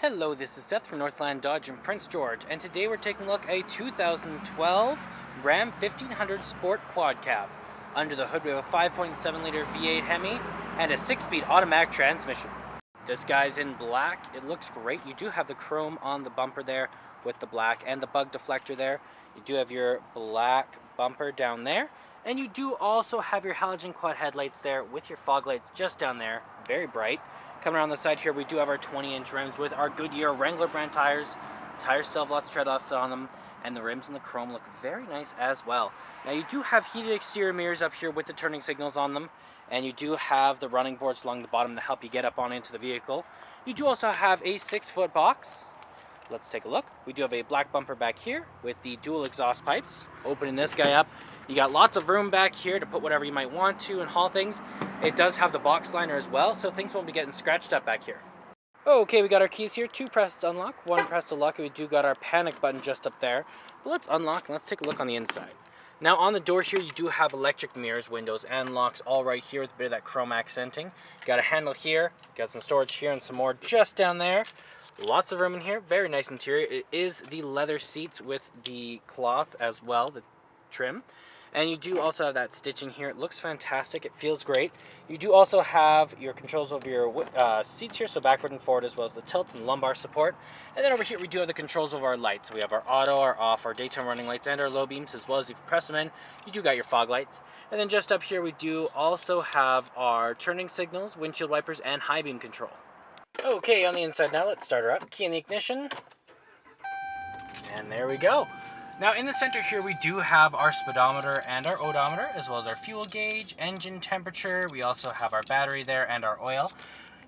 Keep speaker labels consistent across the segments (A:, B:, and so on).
A: Hello, this is Seth from Northland Dodge in Prince George, and today we're taking a look at a 2012 Ram 1500 Sport Quad Cab. Under the hood we have a 5.7 liter V8 Hemi and a 6-speed automatic transmission. This guy's in black. It looks great. You do have the chrome on the bumper there with the black and the bug deflector there. You do have your black bumper down there, and you do also have your halogen quad headlights there with your fog lights just down there, very bright. Coming around the side here, we do have our 20-inch rims with our Goodyear Wrangler brand tires. Tires still have lots of tread left on them, and the rims and the chrome look very nice as well. Now you do have heated exterior mirrors up here with the turning signals on them, and you do have the running boards along the bottom to help you get up on into the vehicle. You do also have a 6-foot box. Let's take a look. We do have a black bumper back here with the dual exhaust pipes. Opening this guy up, you got lots of room back here to put whatever you might want to and haul things. It does have the box liner as well, so things won't be getting scratched up back here. Okay, we got our keys here. 2 presses to unlock, 1 press to lock, and we do got our panic button just up there. But let's unlock and let's take a look on the inside. Now on the door here, you do have electric mirrors, windows, and locks all right here with a bit of that chrome accenting. Got a handle here, got some storage here, and some more just down there. Lots of room in here, very nice interior. It is the leather seats with the cloth as well, the trim. And you do also have that stitching here. It looks fantastic. It feels great. You do also have your controls over your seats here, so backward and forward, as well as the tilt and lumbar support. And then over here, we do have the controls over our lights. We have our auto, our off, our daytime running lights, and our low beams, as well as if you press them in, you do got your fog lights. And then just up here, we do also have our turning signals, windshield wipers, and high beam control. Okay, on the inside now, let's start her up. Key in the ignition. And there we go. Now in the center here we do have our speedometer and our odometer, as well as our fuel gauge, engine temperature. We also have our battery there and our oil.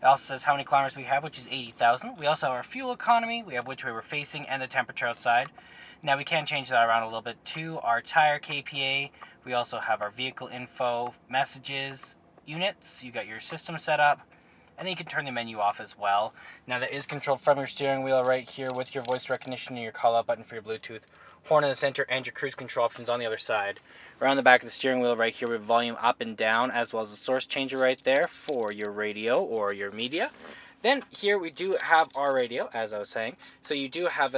A: It also says how many kilometers we have, which is 80,000. We also have our fuel economy, we have which way we're facing, and the temperature outside. Now we can change that around a little bit too. Our tire KPA, we also have our vehicle info, messages, units, you got your system set up. And then you can turn the menu off as well. Now that is controlled from your steering wheel right here with your voice recognition and your call out button for your Bluetooth, horn in the center, and your cruise control options on the other side. Around the back of the steering wheel right here we have volume up and down, as well as a source changer right there for your radio or your media. Then here we do have our radio, as I was saying. So you do have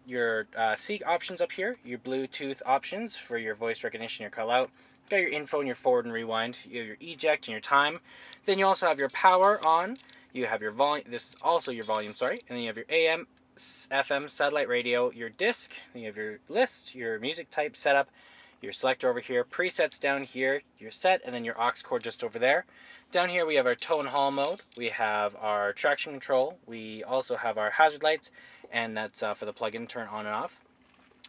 A: your seat options up here, your Bluetooth options for your voice recognition, your call out. Got your info and your forward and rewind. You have your eject and your time. Then you also have your power on. You have your volume. This is also your volume, sorry. And then you have your AM, FM, satellite radio, your disc. Then you have your list, your music type setup, your selector over here, presets down here, your set, and then your aux cord just over there. Down here we have our tow and haul mode. We have our traction control. We also have our hazard lights, and that's for the plug-in turn on and off.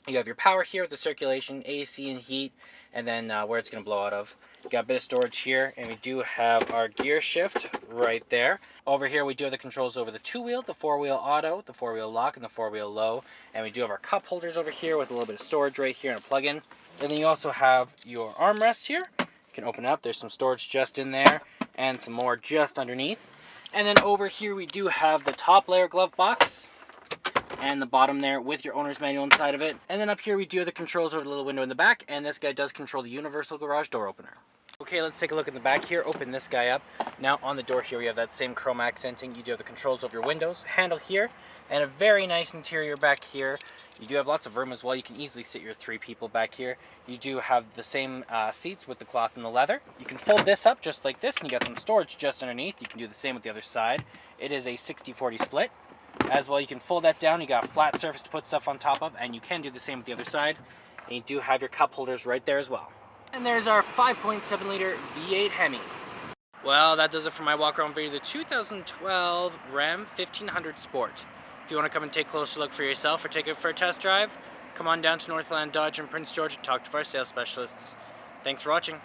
A: You have your power here with the circulation, AC and heat, and then where it's going to blow out of. You got a bit of storage here, and we do have our gear shift right there. Over here we do have the controls over the 2-wheel, the 4-wheel auto, the 4-wheel lock, and the 4-wheel low. And we do have our cup holders over here with a little bit of storage right here and a plug-in. And then you also have your armrest here. You can open it up. There's some storage just in there and some more just underneath. And then over here we do have the top layer glove box and the bottom there with your owner's manual inside of it. And then up here we do have the controls over the little window in the back, and this guy does control the universal garage door opener. Okay, let's take a look in the back here. Open this guy up. Now on the door here we have that same chrome accenting. You do have the controls over your windows, handle here, and a very nice interior back here. You do have lots of room as well. You can easily sit your 3 people back here. You do have the same seats with the cloth and the leather. You can fold this up just like this, and you got some storage just underneath. You can do the same with the other side. It is a 60-40 split. As well, you can fold that down. You got a flat surface to put stuff on top of, and you can do the same with the other side. And you do have your cup holders right there as well. And there's our 5.7 liter V8 Hemi. Well, that does it for my walk around video of the 2012 Ram 1500 Sport. If you want to come and take a closer look for yourself or take it for a test drive, come on down to Northland Dodge in Prince George and talk to our sales specialists. Thanks for watching.